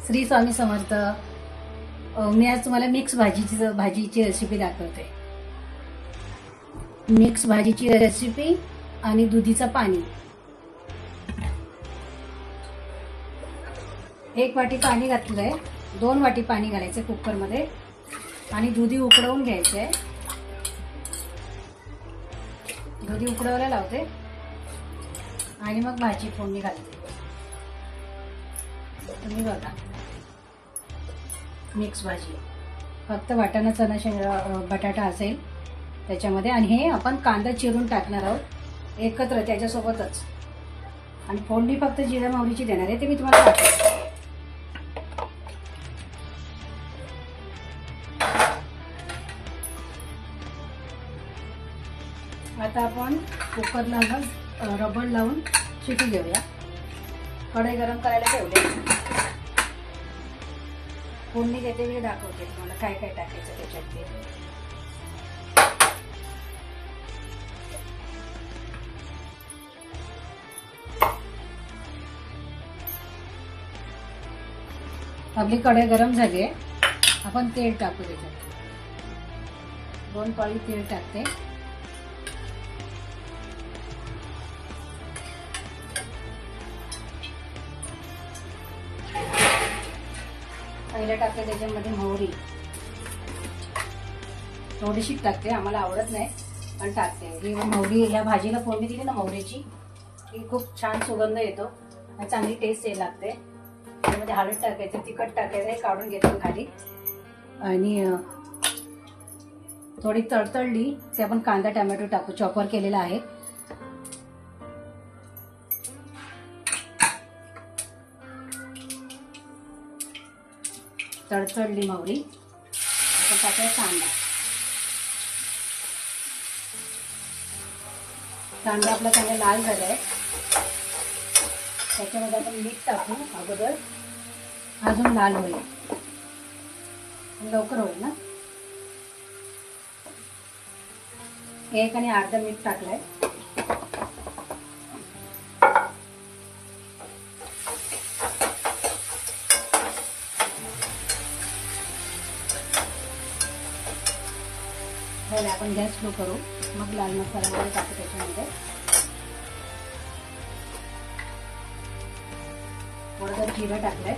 श्री स्वामी समर्थ. मी आज तुम्हाला मिक्स भाजीची रेसिपी दाखवते. मिक्स भाजीची रेसिपी आणि दुधीचं पाणी. 1 वाटी पाणी घातलंय. 2 वाटी पाणी घालायचं कुकरमध्ये आणि दुधी उकळवून घ्यायचंय. दुधी उकळवायला लावते आणि मग भाजी फोडणी घालते. तुम्ही बघा, मिक्स भाजी फक्त वाटाणा चणा बटाटा असेल त्याच्यामध्ये. आणि हे आपण कांदा चिरून टाकणार आहोत एकत्र त्याच्यासोबतच. आणि फोडणी फक्त जिरा मोहरीची देणार आहे, ते मी तुम्हाला दाखवते. आता आपण कुकरला रबर लावून शिटी घेऊया. कढई गरम करायला ठेवले. फोडणी देते वेळी दाखवते तुम्हाला काय काय टाकायचं त्याच्यात ते. आपली कढई गरम झाली आहे. आपण तेल टाकू त्याच्यात. 2 पळी तेल टाकते. पहिला टाकते त्याच्यामध्ये मोहरी. थोडीशी टाकते, आम्हाला आवडत नाही पण टाकते. ही मोहरी या भाजीला फोडणी दिली ना मोहरीची, ही खूप छान सुगंध येतो आणि चांगली टेस्ट लागते. त्यामध्ये हळद टाकायचं, तिखट टाकायचं, हे काढून घेतो खाली. आणि थोडी तळतळली ते आपण कांदा टोमॅटो टाकू, चॉपर केलेला आहे. तडतडली मोहरी, आपण टाकायचा कांदा. कांदा आपला चांगला लाल झाला आहे. त्याच्यामध्ये आपण मीठ टाकू अगोदर, अजून लाल होईल, लवकर होईल ना. 1 आणि अर्धा मीठ टाकलंय. पहिले आपण गॅस स्लो करू, मग लाल मसाला वगैरे टाकू त्याच्यामध्ये. थोडंसं जिरं टाकलंय.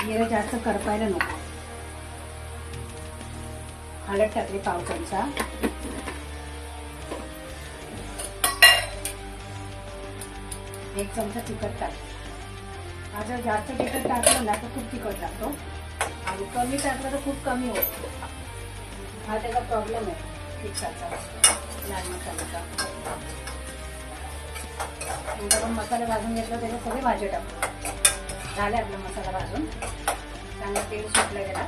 जिरं जास्त करपायला नको. हळद टाकली 1/2 चमचा. एक चमचा तिखट टाकते. आता जास्त तिखट टाकलं ना तर खूप तिखट टाकतो आणि कमी टाकलं तर खूप कमी होतो. हा त्याचा प्रॉब्लेम आहे तिखटाचा, लाल मसाल्याचा. नंतर आपण मसाला भाजून घेतला, त्याला सगळे भाज्या टाकतो. झाले आपला मसाला भाजून, चांगला तेल सुटलं त्याला.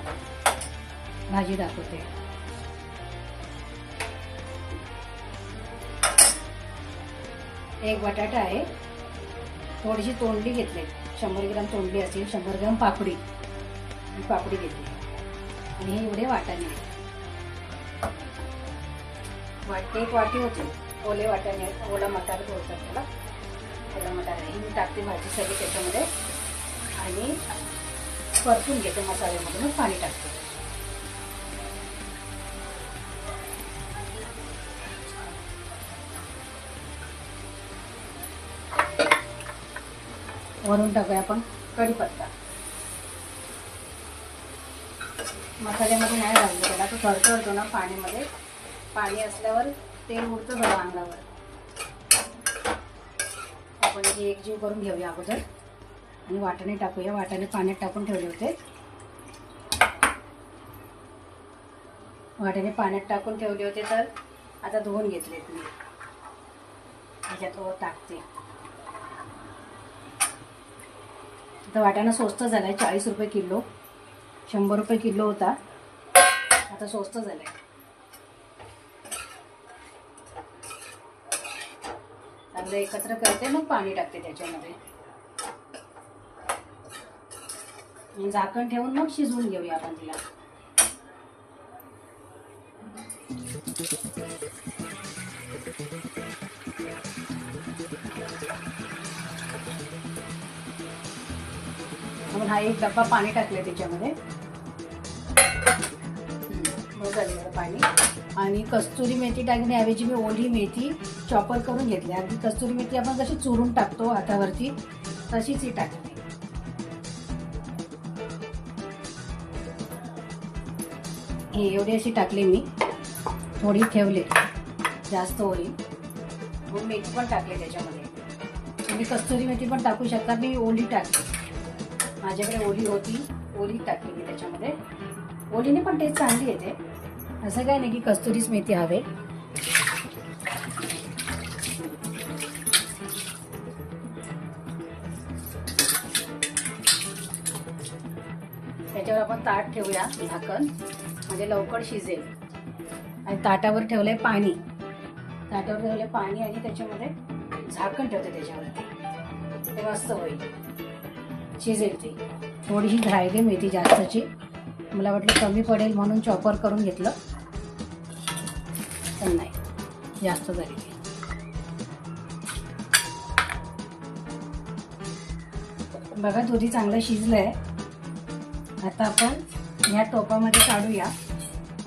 भाजी दाखवते. एक बटाटा आहे, थोडीशी तोंडली घेतली, 100 ग्राम तोंडली असेल. 100 ग्राम पापडी घेतली. आणि हे एवढे वाटाणे आहेत. 1 वाटी होते ओले वाटाणे, ओला मटार बोलतात त्याला. ओला मटार आहे. मी टाकते भाजी सगळी त्याच्यामध्ये आणि परतून घेते मसाल्यामधून पाणी टाकते. वरून टाकूया आपण कढीपत्ता. मसाल्यामध्ये नाही घालतो त्याला, तो तडतडतो ना पाण्यामध्ये. पाणी असल्यावर तेल उडतं बघा अंगावर. आपण हे एकजीव करून घेऊया अगोदर आणि वाटाणे टाकूया. वाटाणे पाण्यात टाकून ठेवले होते. वाटाणे पाण्यात टाकून ठेवले होते तर आता धुवून घेतलेत मी. ह्याच्यात टाकते. आता वाटाणा स्वस्त झालाय, 40 रुपये किलो. 100 रुपये किलो होता, आता स्वस्त झालाय. चांगलं एकत्र करते, मग पाणी टाकते त्याच्यामध्ये. झाकण ठेवून मग शिजवून घेऊया आपण तिला. म्हणून हा एक डब्बा पाणी टाकलं त्याच्यामध्ये, झालेलं पाणी. आणि कस्तुरी मेथी टाकण्याऐवजी मी ओली मेथी चॉपर करून घेतली. अगदी कस्तुरी मेथी आपण कशी चुरून टाकतो हातावरती तशीच ही टाकली. हे एवढी अशी टाकली मी, थोडी ठेवली जास्त ओली. मग मेथी पण टाकली त्याच्यामध्ये. तुम्ही कस्तुरी मेथी पण टाकू शकता, मी ओली टाकली. माझ्याकडे ओली होती, ओली टाकली मी त्याच्यामध्ये. ओलीने पण टेस्ट चांगली येते, असं काय नाही की कस्तुरीच मेथी हवे. त्याच्यावर आपण ताट ठेवूया झाकण, म्हणजे लवकर शिजेल. आणि ताटावर ठेवलंय पाणी, ताटावर ठेवलंय पाणी आणि त्याच्यामध्ये झाकण ठेवते त्याच्यावरती. ते मस्त होईल, शिजेल ती. थोडीशी राहिली मेथी जास्तची, मला वाटलं कमी पडेल म्हणून चॉपर करून घेतलं, पण नाही, जास्त झाली ती. बघा दुधी चांगलं शिजलंय. आता आपण ह्या टोपामध्ये काढूया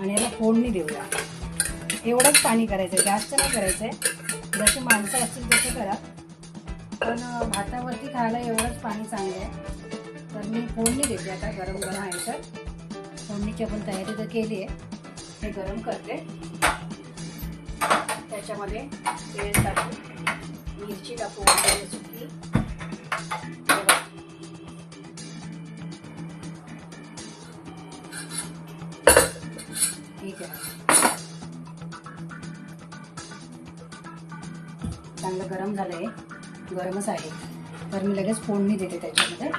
आणि याला फोडणी देऊया. एवढंच पाणी करायचं, जास्त नाही करायचंय. जसे माणसं असतील तसं करा, पण भातावरती खायला एवढंच पाणी चांगलं आहे. तर मी फोडणी देते आता. गरम गरम आहे तर फोडणीची आपण तयारी तर केली आहे. हे गरम करते, त्याच्यामध्ये तेल टाकू, मिरची टाकू सुकी. ठीक आहे, चांगलं गरम झालंय, गरमच आहे. तर मी लगेच फोडणी देते त्याच्यामध्ये.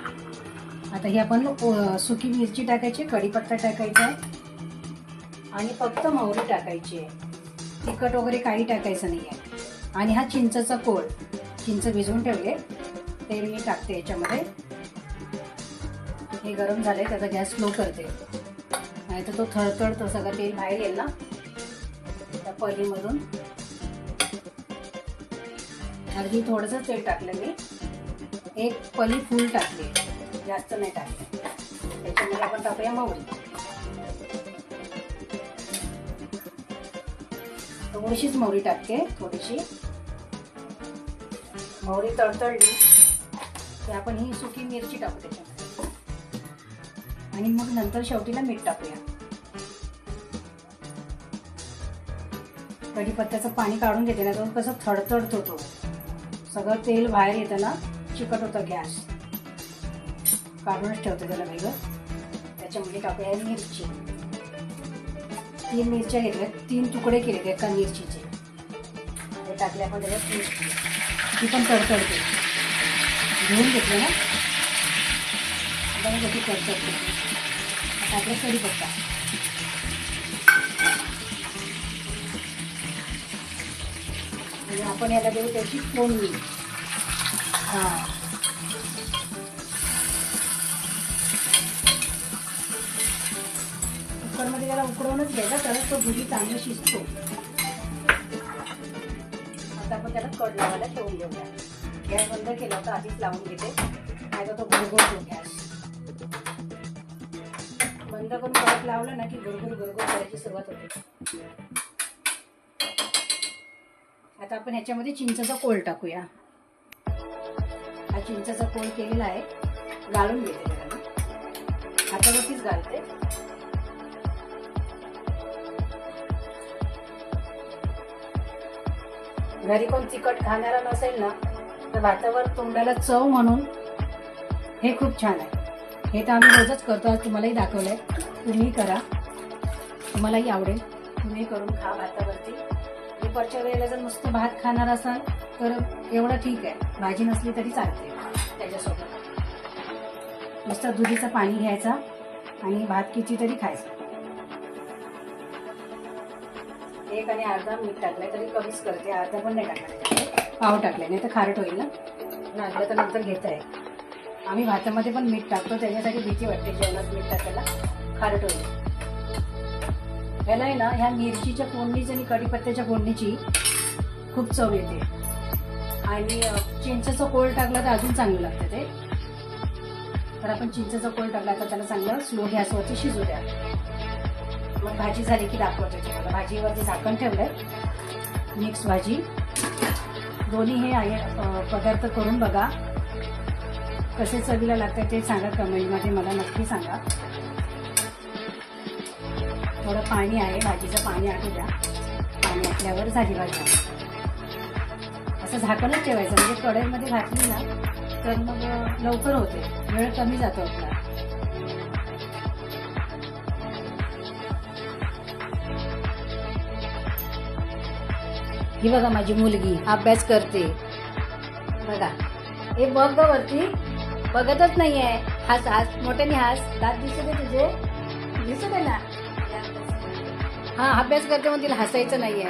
आता ही आपण सुकी मिरची टाकायची, कढीपत्ता टाकायचा आहे आणि फक्त मोहरी टाकायची आहे. तिखट वगैरे काही टाकायचं नाही आहे. आणि हा चिंचचा कोळ, चिंच भिजवून ठेवले ते मी टाकते याच्यामध्ये. हे गरम झाले, त्याचा गॅस स्लो करते, नाही तर तो थरथरतो, सगळं तेल बाहेर येईल ना त्या पलीमधून. अगदी थोडंसं तेल टाकलं मी, एक पली फुल टाकली, जास्त नाही टाकले. त्याच्यामध्ये आपण टाकूया मोहरी, थोडीशीच मोहरी टाकते. थोडीशी मोहरी तडतडली की आपण ही सुकी मिरची टाकू त्याच्यामध्ये. आणि मग नंतर शेवटीला मीठ टाकूया. कढीपत्त्याचं पाणी काढून घेते ना, तो कसं थडथडतो, तो सगळं तेल बाहेर येतं ना, चिकट होतं. गॅस काढूनच ठेवते त्याला वेगळं. त्याच्यामध्ये टाकूया मिरची. 3 मिरच्या घेतल्या, 3 तुकडे केले एका मिरचीचे. ते टाकले आपण त्याच्यात मिरची, ती पण तडतडते. घेऊन घेतलं ना, आता कशी तडतडते. आता आपला कढीपत्ता, आणि आपण याला देऊ त्याची फोडणी. कुकरमध्ये त्याला उकडवूनच घ्यायचा, तरच तो दुधी चांगला शिजतो. आता आपण त्याला कड लावायला ठेवून घेऊया. गॅस बंद केला होता, आधीच लावून घेते, नाही तर तो गुरगुरतो गॅस. बंद करून परत लावलं ना की गुरगुर गुरगुर करायची सुरुवात होते. आता आपण ह्याच्यामध्ये चिंचेचा कोळ टाकूया. हा चिंचेचा कोळ केलेला आहे, गाळून घेते त्याला, हातावरतीच घालते. घरी कोण तिखट खाणारा नसेल ना, तर भातावर तोंडाला चव म्हणून हे खूप छान आहे. हे तर आम्ही रोजच करतो, आज तुम्हालाही दाखवलंय. तुम्ही करा, तुम्हालाही आवडेल. तुम्ही करून खा भातावरती. दुपारच्या वेळेला जर नुसतं भात खाणार असाल तर एवढं ठीक आहे, भाजी नसली तरी चालते. त्याच्यासोबत नुसतं दुधीचं पाणी घ्यायचा आणि भात कितीतरी खायचा. 1 आणि अर्धा मीठ टाकलंय तरी कमीच करते, अर्धा पण नाही टाकला. पाव टाकले नाही तर खारट होईल ना, लागलं तर नंतर घेत आहे. आम्ही भातामध्ये पण मीठ टाकतो, त्याच्यासाठी भीती वाटते जेवणात मीठ टाकायला, खारट होईल. याला आहे ना, ह्या मिरचीच्या फोडणीची आणि कढीपत्त्याच्या फोडणीची खूप चव येते. आणि चिंचेचा कोळ टाकला तर अजून चांगलं लागतं ते. तर आपण चिंचेचा कोळ टाकला तर त्याला चांगलं स्लो गॅसवरती शिजू द्या. मग भाजी झाली की दाखवते तुम्हाला. भाजीवरती झाकण ठेवलंय. मिक्स भाजी दोन्ही हे आहे पदार्थ करून बघा. कसे चवीला लागतात ते सांगा कमेंटमध्ये, मला नक्की सांगा. थोडं पाणी आहे, भाजीचं पाणी आटू द्या. पाणी आटल्यावर झाली भाजी. असं झाकणच ठेवायचं, म्हणजे कढईमध्ये घातली ना तर मग लवकर होते, वेळ कमी जातो आपला. ही बघा माझी मुलगी अभ्यास करते बघा. हे बघ ग वरती, बघतच नाहीये. हास हास, मोठ्याने हास. दात दिसत आहे तुझे? दिसत आहे ना? हा, अभ्यास करते म्हणून तिला हसायचं नाहीये.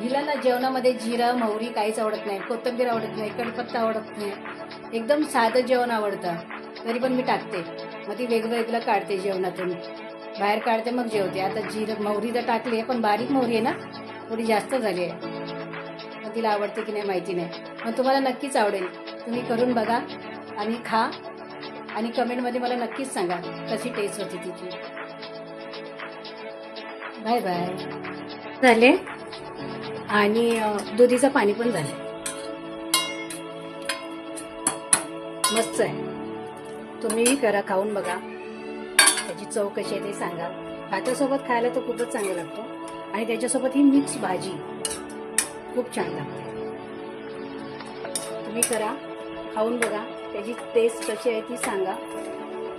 हिला ना जेवणामध्ये जिरं मोहरी काहीच आवडत नाही, कोथिंबीर आवडत नाही, कढीपत्ता आवडत नाही. एकदम साधं जेवण आवडतं, तरी पण मी टाकते. मग ती वेगवेगळं काढते जेवणातून, बाहेर काढते मग जेवते. आता जिरं मोहरी तर टाकली आहे, पण बारीक मोहरी आहे ना, थोडी जास्त झाली आहे. मग तिला आवडते की नाही माहिती नाही. मग तुम्हाला नक्कीच आवडेल. तुम्ही करून बघा आणि खा आणि कमेंटमध्ये मला नक्कीच सांगा कशी टेस्ट होती तिची. Bye bye. झाले आणि दुधीचं पाणी पण झालं. मस्त आहे. तुम्हीही करा, खाऊन बघा, त्याची चव कशी आहे ते सांगा. भातासोबत खायला तर खूपच चांगलं लागतो आणि त्याच्यासोबत ही मिक्स भाजी खूप छान लागते. तुम्ही करा, खाऊन बघा, त्याची टेस्ट कशी आहे ती सांगा.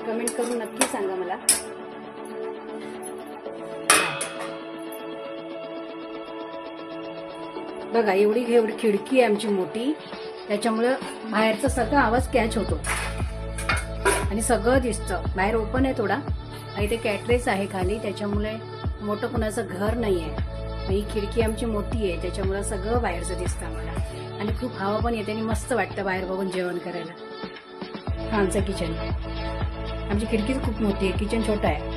कमेंट करून नक्की सांगा मला. बघा एवढी खिडकी आहे आमची मोठी, त्याच्यामुळं बाहेरचा सगळा आवाज कॅच होतो आणि सगळं दिसतं. बाहेर ओपन आहे थोडा आणि ते कॅटरेस आहे खाली, त्याच्यामुळे मोठं कुणाचं घर नाही आहे. ही खिडकी आमची मोठी आहे, त्याच्यामुळं सगळं बाहेरचं दिसतं आम्हाला आणि खूप हवा पण येते आणि मस्त वाटतं बाहेर बघून जेवण करायला. आमचं किचन, आमची खिडकी खूप मोठी आहे, किचन छोटं आहे.